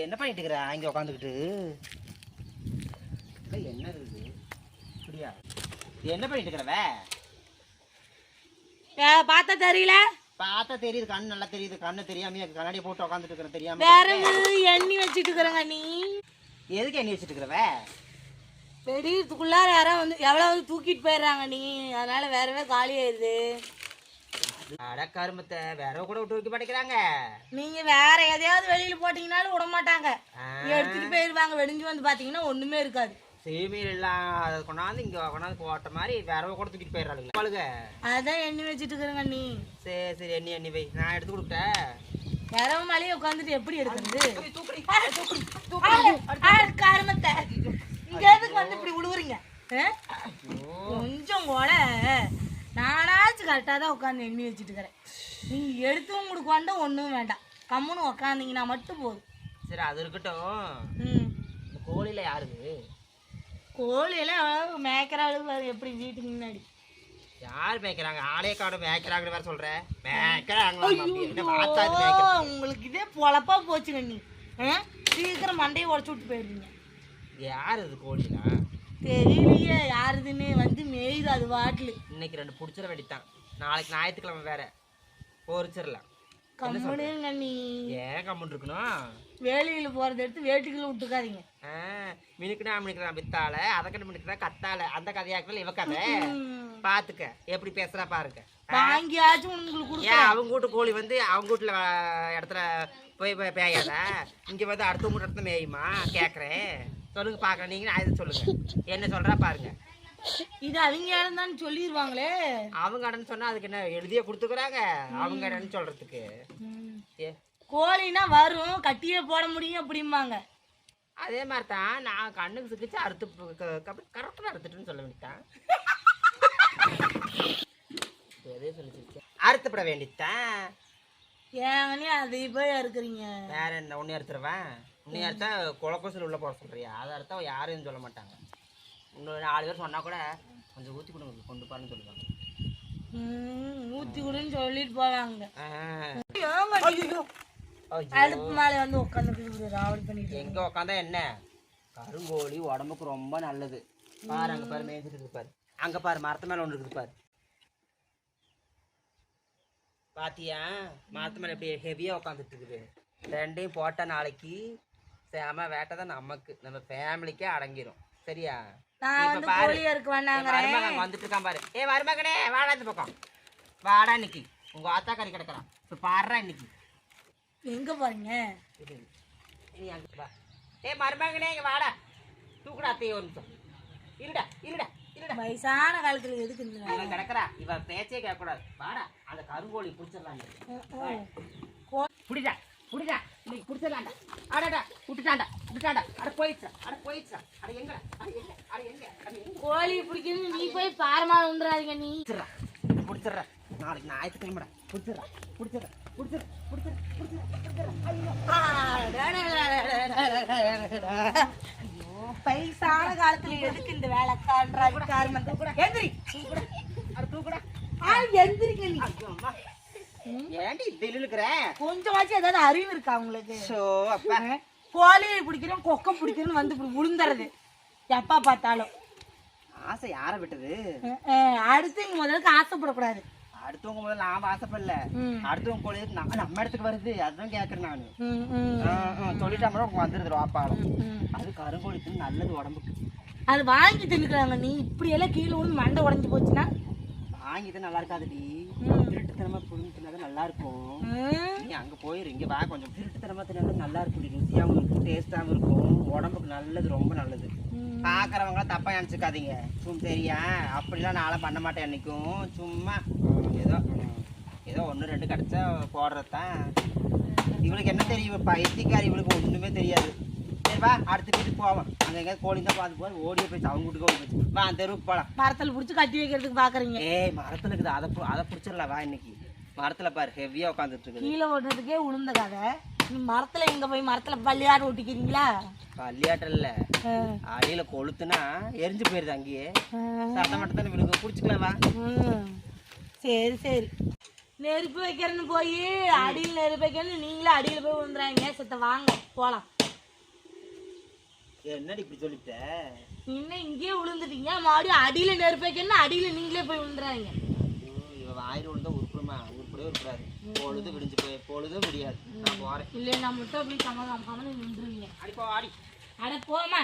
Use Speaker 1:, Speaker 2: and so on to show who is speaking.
Speaker 1: என்ன பண்ணிட்டு இருக்கிற அங்கே உட்காந்துக்கிட்டு? என்ன இருக்குது அப்படியா? என்ன பண்ணிட்டு இருக்கிறவ?
Speaker 2: பார்த்தா தெரியல.
Speaker 1: பார்த்தா தெரியுது, கண்ணு நல்லா தெரியுது. கண்ணு தெரியாம கண்ணாடியை போட்டு உட்காந்துட்டு இருக்கிற தெரியாம.
Speaker 2: வேற எண்ணி வச்சுட்டு இருக்கிறங்க. நீ
Speaker 1: எதுக்கு எண்ணி வச்சுட்டு இருக்கிறவ?
Speaker 2: வெடிக்கிறதுக்குள்ளார யாரோ வந்து எவ்வளோ வந்து தூக்கிட்டு போயிடுறாங்க நீ, அதனால வேறவே காலி ஆயிடுது.
Speaker 1: கருமத்தை வேற கூட விட்டு வைக்க மாட்டேங்கிறாங்க.
Speaker 2: நீங்க வேற எதையாவது வெளியில போட்டீங்கன்னாலும் விட மாட்டாங்க, எடுத்துட்டு போயிருவாங்க. வெடிஞ்சு வந்து பாத்தீங்கன்னா ஒண்ணுமே இருக்காது.
Speaker 1: சேமியல் எல்லாம் அதை கொண்டாந்து இங்க கொண்டாந்து போட்ட மாதிரி வேற கூட தூக்கிட்டு போயிடுறாளுங்க.
Speaker 2: அதான் எண்ணி வச்சுட்டு இருக்கிறங்க நீ.
Speaker 1: சரி சரி, எண்ணி வை, நான் எடுத்து கொடுத்தேன்.
Speaker 2: வேற மலையை உட்காந்துட்டு எப்படி எடுக்கிறது? கருமத்தை இங்க எதுக்கு வந்து இப்படி விடுவுறீங்க? கொஞ்சம் கூட நானாச்சும் கரெக்டாக தான் உட்காந்து எண்ணி வச்சுட்டு இருக்கிறேன். நீங்கள் எடுத்து உங்களுக்கு வந்தா ஒன்றும் வேண்டாம், கம்முன்னு உக்காந்தீங்கன்னா மட்டும் போதும்.
Speaker 1: சரி அது இருக்கட்டும். இந்த கோழியில் யாருக்கு?
Speaker 2: கோழியெல்லாம் மேய்க்கிற அளவு எப்படி வீட்டுக்கு முன்னாடி
Speaker 1: யார் மேய்க்கிறாங்க? ஆளே காடு மேய்க்கிறாங்கன்னு வேற சொல்கிறேன். மேய்க்கிறாங்க
Speaker 2: உங்களுக்கு இதே பொழப்பா போச்சுங்க. நீ சீக்கிரம் மண்டையை உடச்சு விட்டு போயிடுவீங்க.
Speaker 1: யார் இது கோழினா?
Speaker 2: தெரியலையே யாருதுன்னு, வந்து மேயுது அது வாட்டில்.
Speaker 1: இன்னைக்கு 2 பிடிச்சிட வேண்டித்தான், நாளைக்கு ஞாயிற்றுக்கிழமை வேற பொறிச்சிடலாம்.
Speaker 2: கம்முனுங்க நீ.
Speaker 1: ஏன் கம்முன்னு இருக்கணும்?
Speaker 2: வேலையில் போகிறத எடுத்து வேட்டுக்குள்ள விட்டுக்காதீங்க.
Speaker 1: மினுக்குனா மினுக்குறான் பித்தால, அதை கண்டு மினுக்குறா கத்தால. அந்த கதையாக்கள் இவ கதை. பாத்துக்க எப்படி பேசுறா பாருங்க.
Speaker 2: வாங்கியாச்சும் உங்களுக்கு கொடுக்க.
Speaker 1: அவங்க வீட்டு கோழி வந்து அவங்க வீட்டுல இடத்துல போய் பேயாதா? இங்க வந்து அடுத்தவங்க வீட்டு இடத்துல மேயுமா? கேக்குறேன், சொல்லுங்க பாக்குறேன். நீங்க அதை சொல்லுங்க, என்ன சொல்றா பாருங்க.
Speaker 2: இது அவங்க இடம்தான் சொல்லிடுவாங்களே.
Speaker 1: அவங்க இடம்னு சொன்னா அதுக்கு என்ன எழுதிய கொடுத்துக்கிறாங்க? அவங்க இடம்னு சொல்றதுக்கு
Speaker 2: கோழினா வரும், கட்டியே போட முடியும் அப்படிம்பாங்க.
Speaker 1: அதே மாதிரி தான் நான் கண்ணுக்கு சிக்கிச்சு அறுத்து கரெக்டாக அறுத்துட்டுன்னு சொல்ல வேண்டியதான். எதே சொல்லிச்சு அறுத்துப்பட வேண்டியதான்.
Speaker 2: ஏங்கண்ணே அதை போய் அறுக்குறீங்க?
Speaker 1: வேற என்ன, உன்னை அறுத்துருவேன். உன்னை அறுத்தா குளக்கோசல் உள்ள போட சொல்றியா? அதை அறுத்தா யாரும் சொல்ல மாட்டாங்க. இன்னொரு 4 பேர் சொன்னா கூட கொஞ்சம் ஊற்றி கொடுங்க கொண்டு பாருன்னு சொல்லுவாங்க.
Speaker 2: ஊற்றி கொடுன்னு சொல்லிட்டு போவாங்க. அடுப்பு மேலே வந்து உட்காந்து ராவடி பண்ணிட்டு
Speaker 1: எங்க உட்காந்தா என்ன? கருங்கோழி உடம்புக்கு ரொம்ப நல்லது. பாரு அங்க பாரு, மேய்ஞ்சிட்டு இருக்கு பாரு. அங்க பாரு மரத்து மேல ஒன்று இருக்குது பாரு. பாத்தியா மரத்து மேல எப்படி ஹெவியா உட்காந்துட்டு இருக்குது? 2ஐயும் போட்டா நாளைக்கு சேம வேட்டை தான் நமக்கு, நம்ம ஃபேமிலிக்கே அடங்கிரும். சரியா? வந்துட்டு இருக்கான் பாரு. ஏ மருமகனே வாடா, இந்த பக்கம் வாடா. இன்னைக்கு உங்க ஆத்தா கறி கிடக்குறான். இப்போ பாடுறா இன்னைக்கு
Speaker 2: எங்க பாருங்க.
Speaker 1: ஏ மருமகனே இங்க வாடா, தூக்குடா அத்தைய ஒரு நிமிஷம். இருடா இருடா இருடா.
Speaker 2: வயசான காலத்துல எதுக்கு
Speaker 1: இவன் கிடக்குறா, இவன் பேச்சே கேட்கக்கூடாது. வாடா அந்த கருங்கோழி பிடிச்சிடலாம். புடிடா புடிடா, இன்னைக்கு பிடிச்சிடலாண்டா. அடடா விட்டுட்டாண்டா விட்டுட்டாண்டா. அட போயிடுச்சா அட போயிடுச்சா. அட எங்க அட எங்க அட எங்க அட எங்க
Speaker 2: கோழி பிடிக்கணும். நீ போய் பாரமா உண்டுறாதீங்க. நீ
Speaker 1: பிடிச்சிடுற நாளைக்கு ஞாயிற்றுக்கிழமைடா. பிடிச்சிடுறா பிடிச்சிடுற பிடிச்சிடுற பிடிச்சிடுற பிடிச்சிடுற.
Speaker 2: வயசான காலத்துல எதுக்கு இந்த வேலை? எந்திரி
Speaker 1: தூக்குடா.
Speaker 2: எந்திரிக்க நீ.
Speaker 1: ஏன்டி இப்படி இருக்கிற?
Speaker 2: கொஞ்சமாச்சும் ஏதாவது அறிவு இருக்கா உங்களுக்கு?
Speaker 1: அப்பா
Speaker 2: கோழியை பிடிக்கிறோம் கொக்கம் பிடிக்கிறோன்னு வந்து இப்படி விழுந்துறது எப்பா பார்த்தாலும்.
Speaker 1: ஆசை யாரை விட்டது?
Speaker 2: அடுத்து இங்க முதலுக்கு ஆசைப்படக்கூடாது.
Speaker 1: அடுத்தவங்க முதல்ல நாம ஆசைப்படல, அடுத்தவங்க கோழி நம்ம இடத்துக்கு வருது. அதுதான் கேட்கறேன் நானு. சொல்லிட்டா வந்துருது வாப்பாலும். அது கருங்கோழி நல்லது உடம்புக்கு.
Speaker 2: அது வாங்கி தின்னுக்கிறாங்க. நீ இப்படி எல்லாம் கீழே விழுந்து மண்டை உடஞ்சி போச்சுன்னா
Speaker 1: வாங்கிதான் நல்லா இருக்காதுடி. திருட்டுத்தனமா புரிஞ்சு தின்னாதான் நல்லா இருக்கும். நீ அங்க போயிரு, இங்க வா. கொஞ்சம் திருட்டுத்தனமா தின்னாதான் நல்லா இருக்கும். ருசியாவும் இருக்கும், டேஸ்டாவும் இருக்கும், உடம்புக்கு நல்லது, ரொம்ப நல்லது. பாக்குறவங்களாம் தப்பா நினைச்சுக்காதீங்க. சரியா? அப்படிலாம் நானும் பண்ண மாட்டேன். என்னைக்கும் சும்மா ஏதோ ஏதோ 1 2 கிடைச்சா போடுறதான். இவளுக்கு என்ன தெரியும்? பைத்தியக்காரி, இவளுக்கு ஒண்ணுமே தெரியாது. சரி வா, அடுத்த வீட்டுக்கு போவோம். அங்க எங்கேயாவது கோழி தான் பார்த்து போது ஓடியே போய் அவங்க வீட்டுக்கு ஓடி போச்சு. வா அந்த தெருவுக்கு போகலாம்.
Speaker 2: மரத்தில் பிடிச்சி கட்டி வைக்கிறதுக்கு பாக்குறீங்க?
Speaker 1: ஏய் மரத்துல இருக்குது, அதை பிடிச்சிடலாம். வா இன்னைக்கு மரத்துல பாரு ஹெவியா உட்காந்துட்டு இருக்கு.
Speaker 2: கீழே ஓட்டுறதுக்கே உளுந்த கதை. நீ மரத்துல எங்க போய் மரத்துல பள்ளியாட்டம் ஒட்டிக்கிறீங்களா?
Speaker 1: பள்ளியாட்டம் இல்ல, அடியில கொளுத்துனா எரிஞ்சு போயிருது. அங்கேயே சத்தம் மட்டும் தானே இவனுக்கு. பிடிச்சிக்கலாம் வா.
Speaker 2: சரி சரி. நெருப்பு வைக்கிறேன்னு போய் அடியில் நெருப்பு வைக்கிறேன்னு நீங்களே அடியில் போய் விழுந்துறாங்க. செத்த வாங்க போகலாம்.
Speaker 1: என்னடி இப்படி சொல்லிட்ட?
Speaker 2: இன்னும் இங்கேயே விழுந்துட்டீங்க மறுபடியும் அடியில நெருப்பு வைக்கணும் அடியில நீங்களே போய் விழுந்துறாங்க.
Speaker 1: இவ வாயில விழுந்தா உருப்பிடுமா? உருப்படவே உருப்படாது. பொழுது விடிஞ்சு போய் பொழுதும் முடியாது. நான் போறேன்.
Speaker 2: இல்ல நான் மட்டும் அப்படி கம நின்றுவீங்க.
Speaker 1: அடி போ ஆடி.
Speaker 2: அட போமா